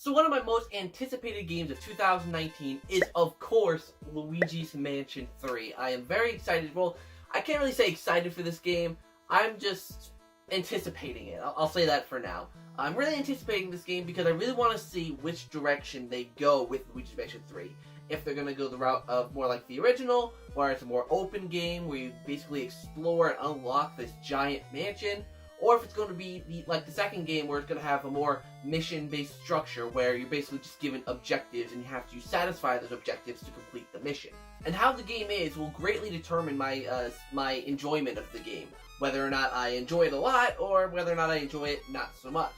So one of my most anticipated games of 2019 is, of course, Luigi's Mansion 3. I am very excited. Well, I can't really say excited for this game. I'm just anticipating it. I'll say that for now. I'm really anticipating this game because I really want to see which direction they go with Luigi's Mansion 3. If they're going to go the route of more like the original, where it's a more open game, where you basically explore and unlock this giant mansion, or if it's going to be like the second game, where it's going to have a more mission-based structure, where you're basically just given objectives and you have to satisfy those objectives to complete the mission. And how the game is will greatly determine my enjoyment of the game, whether or not I enjoy it a lot, or whether or not I enjoy it not so much.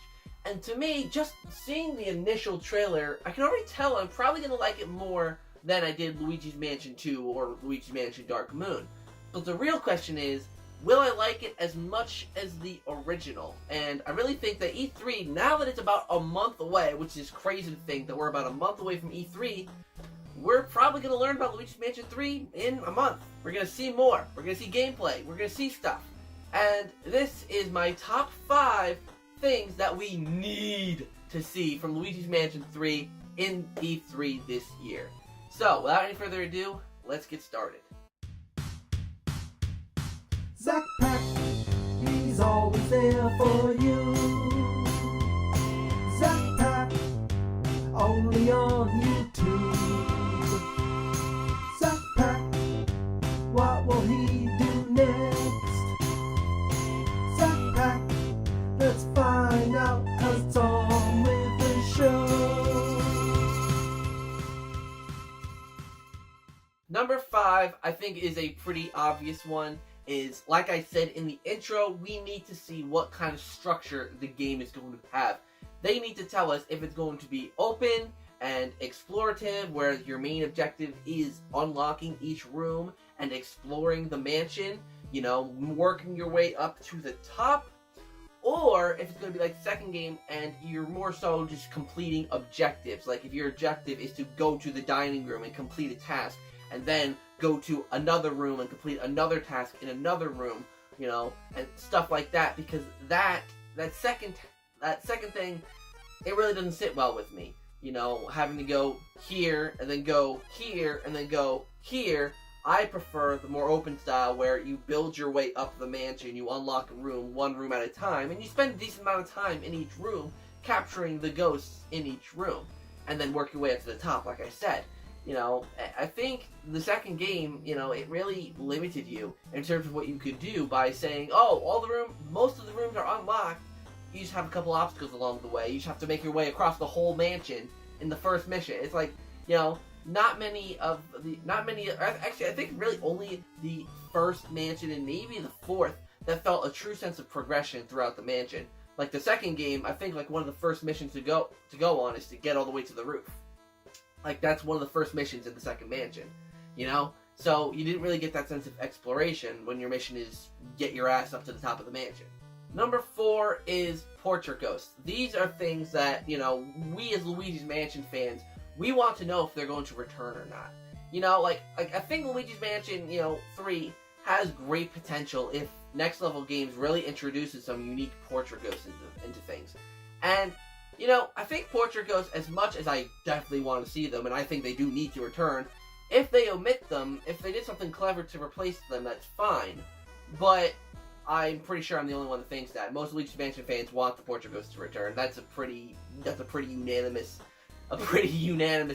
And to me, just seeing the initial trailer, I can already tell I'm probably going to like it more than I did Luigi's Mansion 2 or Luigi's Mansion Dark Moon. But the real question is, will I like it as much as the original? And I really think that E3, now that it's about a month away, which is crazy to think that we're about a month away from E3, we're probably going to learn about Luigi's Mansion 3 in a month. We're going to see more. We're going to see gameplay. We're going to see stuff. And this is my top 5 things that we need to see from Luigi's Mansion 3 in E3 this year. So, without any further ado, let's get started. ZakPak, he's always there for you. ZakPak, only on YouTube. ZakPak, what will he do next? ZakPak, let's find out, 'cause it's on with the show. Number 5, I think, is a pretty obvious one. Is, like I said in the intro, we need to see what kind of structure the game is going to have. They need to tell us if it's going to be open and explorative, where your main objective is unlocking each room and exploring the mansion, you know, working your way up to the top, or if it's going to be like the second game and you're more so just completing objectives. Like if your objective is to go to the dining room and complete a task, and then go to another room and complete another task in another room, you know, and stuff like that, because that second thing, it really doesn't sit well with me. You know, having to go here and then go here and then go here. I prefer the more open style, where you build your way up the mansion, you unlock a room, one room at a time, and you spend a decent amount of time in each room capturing the ghosts in each room, and then work your way up to the top, like I said. You know, I think the second game, you know, it really limited you in terms of what you could do by saying, oh, most of the rooms are unlocked. You just have a couple obstacles along the way. You just have to make your way across the whole mansion in the first mission. It's like, you know, actually, I think really only the first mansion and maybe the fourth that felt a true sense of progression throughout the mansion. Like the second game, I think like one of the first missions to go on is to get all the way to the roof. Like, that's one of the first missions in the second mansion, you know? So, you didn't really get that sense of exploration when your mission is get your ass up to the top of the mansion. Number 4 is portrait ghosts. These are things that, you know, we as Luigi's Mansion fans, we want to know if they're going to return or not. You know, like I think Luigi's Mansion, you know, 3 has great potential if Next Level Games really introduces some unique portrait ghosts into things. And you know, I think portrait ghosts, as much as I definitely want to see them, and I think they do need to return, if they omit them, if they did something clever to replace them, that's fine. But I'm pretty sure I'm the only one that thinks that. Most Luigi's Mansion fans want the portrait ghosts to return. That's a pretty unanimous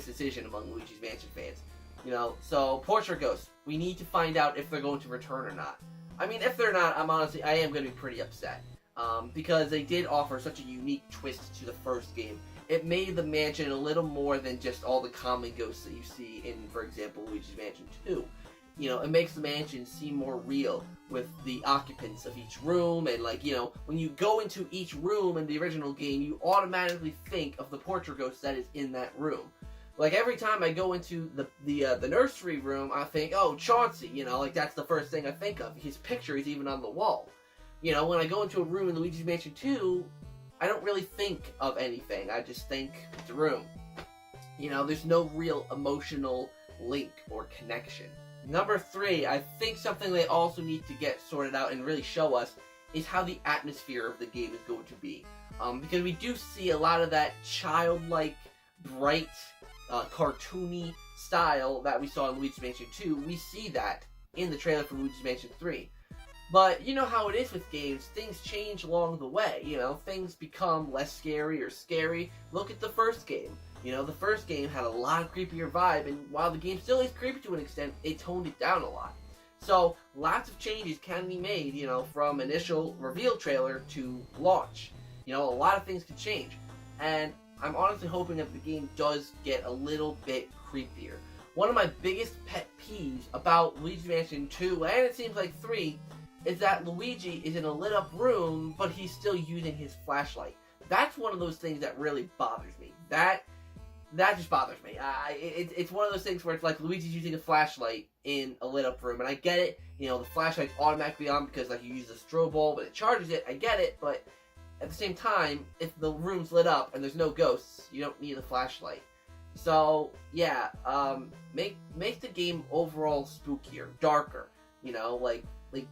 decision among Luigi's Mansion fans. You know, so portrait ghosts, we need to find out if they're going to return or not. I mean, if they're not, I am going to be pretty upset. Because they did offer such a unique twist to the first game. It made the mansion a little more than just all the common ghosts that you see in, for example, Luigi's Mansion 2. You know, it makes the mansion seem more real with the occupants of each room, and like, you know, when you go into each room in the original game, you automatically think of the portrait ghost that is in that room. Like, every time I go into the nursery room, I think, oh, Chauncey, you know, like, that's the first thing I think of. His picture is even on the wall. You know, when I go into a room in Luigi's Mansion 2, I don't really think of anything. I just think it's a room. You know, there's no real emotional link or connection. Number 3, I think something they also need to get sorted out and really show us is how the atmosphere of the game is going to be. because we do see a lot of that childlike, bright, cartoony style that we saw in Luigi's Mansion 2. We see that in the trailer for Luigi's Mansion 3. But you know how it is with games, things change along the way, you know, things become less scary or scary. Look at the first game. You know, the first game had a lot of creepier vibe, and while the game still is creepy to an extent, it toned it down a lot. So, lots of changes can be made, you know, from initial reveal trailer to launch. You know, a lot of things can change. And I'm honestly hoping that the game does get a little bit creepier. One of my biggest pet peeves about Luigi's Mansion 2, and it seems like 3, is that Luigi is in a lit up room, but he's still using his flashlight. That's one of those things that really bothers me. That just bothers me. It's one of those things where it's like Luigi's using a flashlight in a lit up room, and I get it. You know, the flashlight's automatically on because like you use the strobe bulb and it charges it. I get it, but at the same time, if the room's lit up and there's no ghosts, you don't need a flashlight. So yeah, make the game overall spookier, darker. You know, like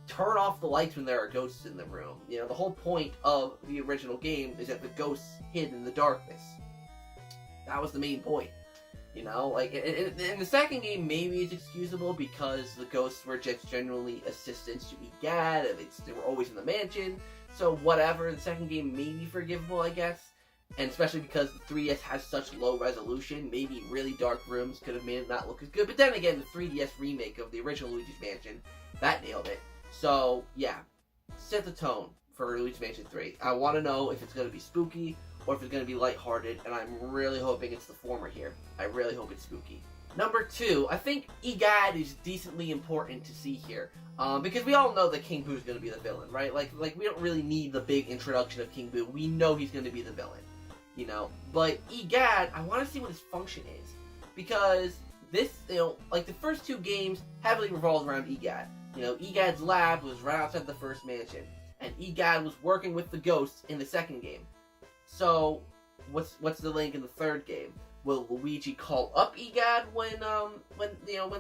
turn off the lights when there are ghosts in the room. You know, the whole point of the original game is that the ghosts hid in the darkness. That was the main point. You know, like in the second game, maybe it's excusable because the ghosts were just generally assistants to Egad, and they were always in the mansion. So whatever, the second game may be forgivable, I guess. And especially because the 3DS has such low resolution, maybe really dark rooms could have made it not look as good. But then again, the 3DS remake of the original Luigi's Mansion, that nailed it. So, yeah, set the tone for Luigi's Mansion 3. I want to know if it's going to be spooky or if it's going to be lighthearted, and I'm really hoping it's the former here. I really hope it's spooky. Number 2, I think Egad is decently important to see here. Because we all know that King Boo is going to be the villain, right? Like we don't really need the big introduction of King Boo. We know he's going to be the villain, you know. But Egad, I want to see what his function is. Because this, you know, like the first 2 games heavily revolved around Egad. You know, Egad's lab was right outside the first mansion, and Egad was working with the ghosts in the second game. So, what's the link in the third game? Will Luigi call up Egad when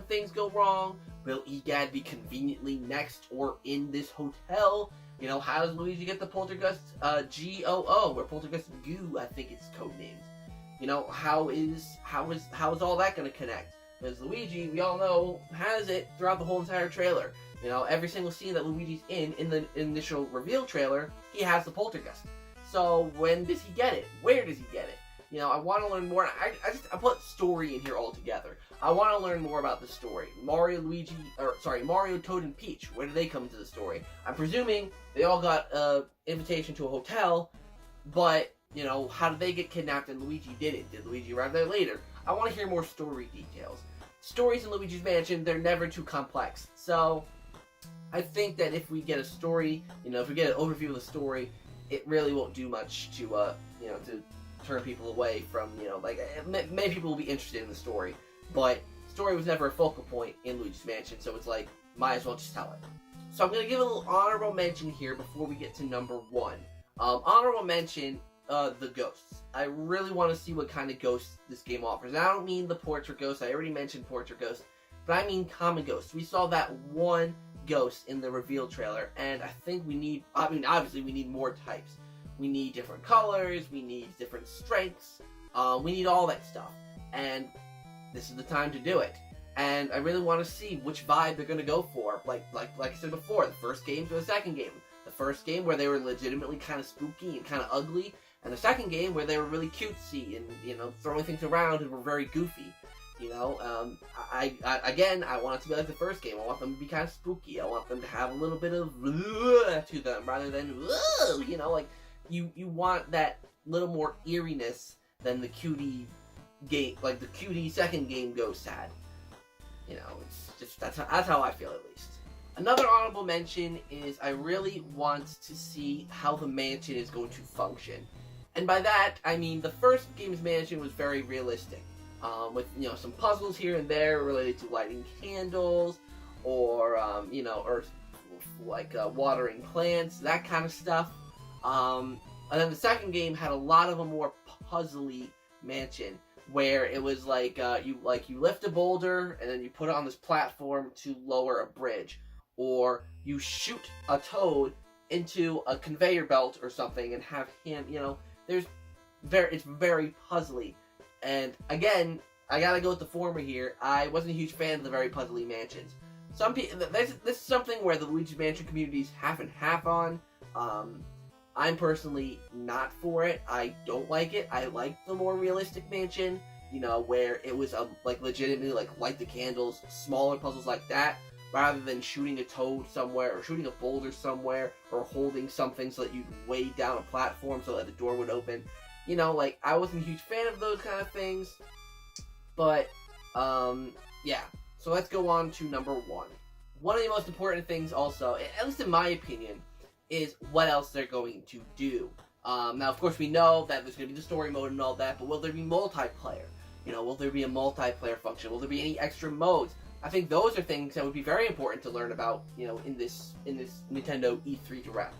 things go wrong? Will Egad be conveniently next or in this hotel? You know, how does Luigi get the Poltergust GOO, or Poltergust Goo, I think it's codenamed. You know, how is all that going to connect? Because Luigi, we all know, has it throughout the whole entire trailer. You know, every single scene that Luigi's in the initial reveal trailer, he has the Poltergust. So, when does he get it? Where does he get it? You know, I want to learn more. I put story in here altogether. I want to learn more about the story. Mario, Toad, and Peach. Where do they come into the story? I'm presuming they all got an invitation to a hotel, but, you know, how did they get kidnapped and Luigi didn't? Did Luigi arrive there later? I want to hear more story details. Stories in Luigi's Mansion, they're never too complex. So, I think that if we get a story, you know, if we get an overview of the story, it really won't do much to, to turn people away from, you know, like, many people will be interested in the story, but story was never a focal point in Luigi's Mansion, so it's like, might as well just tell it. So I'm going to give a little honorable mention here before we get to number 1. Honorable mention, the ghosts. I really want to see what kind of ghosts this game offers. And I don't mean the portrait ghosts, I already mentioned portrait ghosts, but I mean common ghosts. We saw that one ghost in the reveal trailer, and I think obviously we need more types. We need different colors, we need different strengths, we need all that stuff. And this is the time to do it. And I really want to see which vibe they're going to go for. Like I said before, the first game to the second game. The first game where they were legitimately kind of spooky and kind of ugly, and the second game where they were really cutesy and, you know, throwing things around and were very goofy. You know, I want it to be like the first game. I want them to be kind of spooky. I want them to have a little bit of to them rather than, you know, like, you want that little more eeriness than the cutie game, like the cutie second game ghost had. You know, it's just, that's how I feel, at least. Another honorable mention is I really want to see how the mansion is going to function. And by that, I mean the first game's mansion was very realistic. With, you know, some puzzles here and there related to lighting candles, or, you know, or like watering plants, that kind of stuff. And then the second game had a lot of a more puzzly mansion, where it was like you lift a boulder and then you put it on this platform to lower a bridge, or you shoot a toad into a conveyor belt or something and have him, you know, it's very puzzly. And again, I gotta go with the former here. I wasn't a huge fan of the very puzzly mansions. Some people, this is something where the Luigi's Mansion community is half and half on. I'm personally not for it. I don't like it. I like the more realistic mansion, you know, where it was like legitimately like light the candles, smaller puzzles like that, rather than shooting a toad somewhere or shooting a boulder somewhere or holding something so that you'd weigh down a platform so that the door would open. You know, like, I wasn't a huge fan of those kind of things. But, yeah. So let's go on to number 1. One of the most important things also, at least in my opinion, is what else they're going to do. Now, of course, we know that there's going to be the story mode and all that, but will there be multiplayer? You know, will there be a multiplayer function? Will there be any extra modes? I think those are things that would be very important to learn about, you know, in this Nintendo E3 Direct.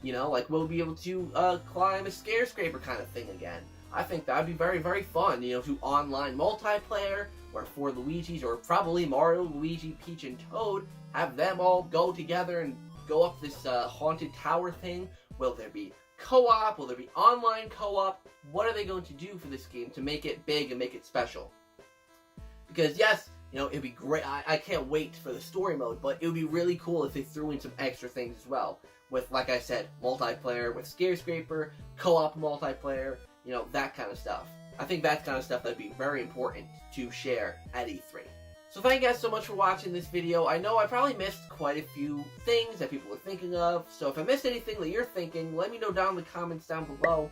You know, like, we'll be able to climb a scare-scraper kind of thing again. I think that would be very, very fun, you know, to online multiplayer, where 4 Luigis, or probably Mario, Luigi, Peach, and Toad, have them all go together and go up this haunted tower thing. Will there be co-op? Will there be online co-op? What are they going to do for this game to make it big and make it special? Because, yes, you know, it'd be great. I can't wait for the story mode, but it would be really cool if they threw in some extra things as well. With, like I said, multiplayer, with Scare-Scraper, co-op multiplayer, you know, that kind of stuff. I think that's kind of stuff that'd be very important to share at E3. So thank you guys so much for watching this video. I know I probably missed quite a few things that people were thinking of, so if I missed anything that you're thinking, let me know down in the comments down below.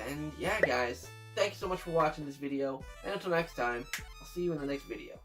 And yeah, guys, thank you so much for watching this video, and until next time, I'll see you in the next video.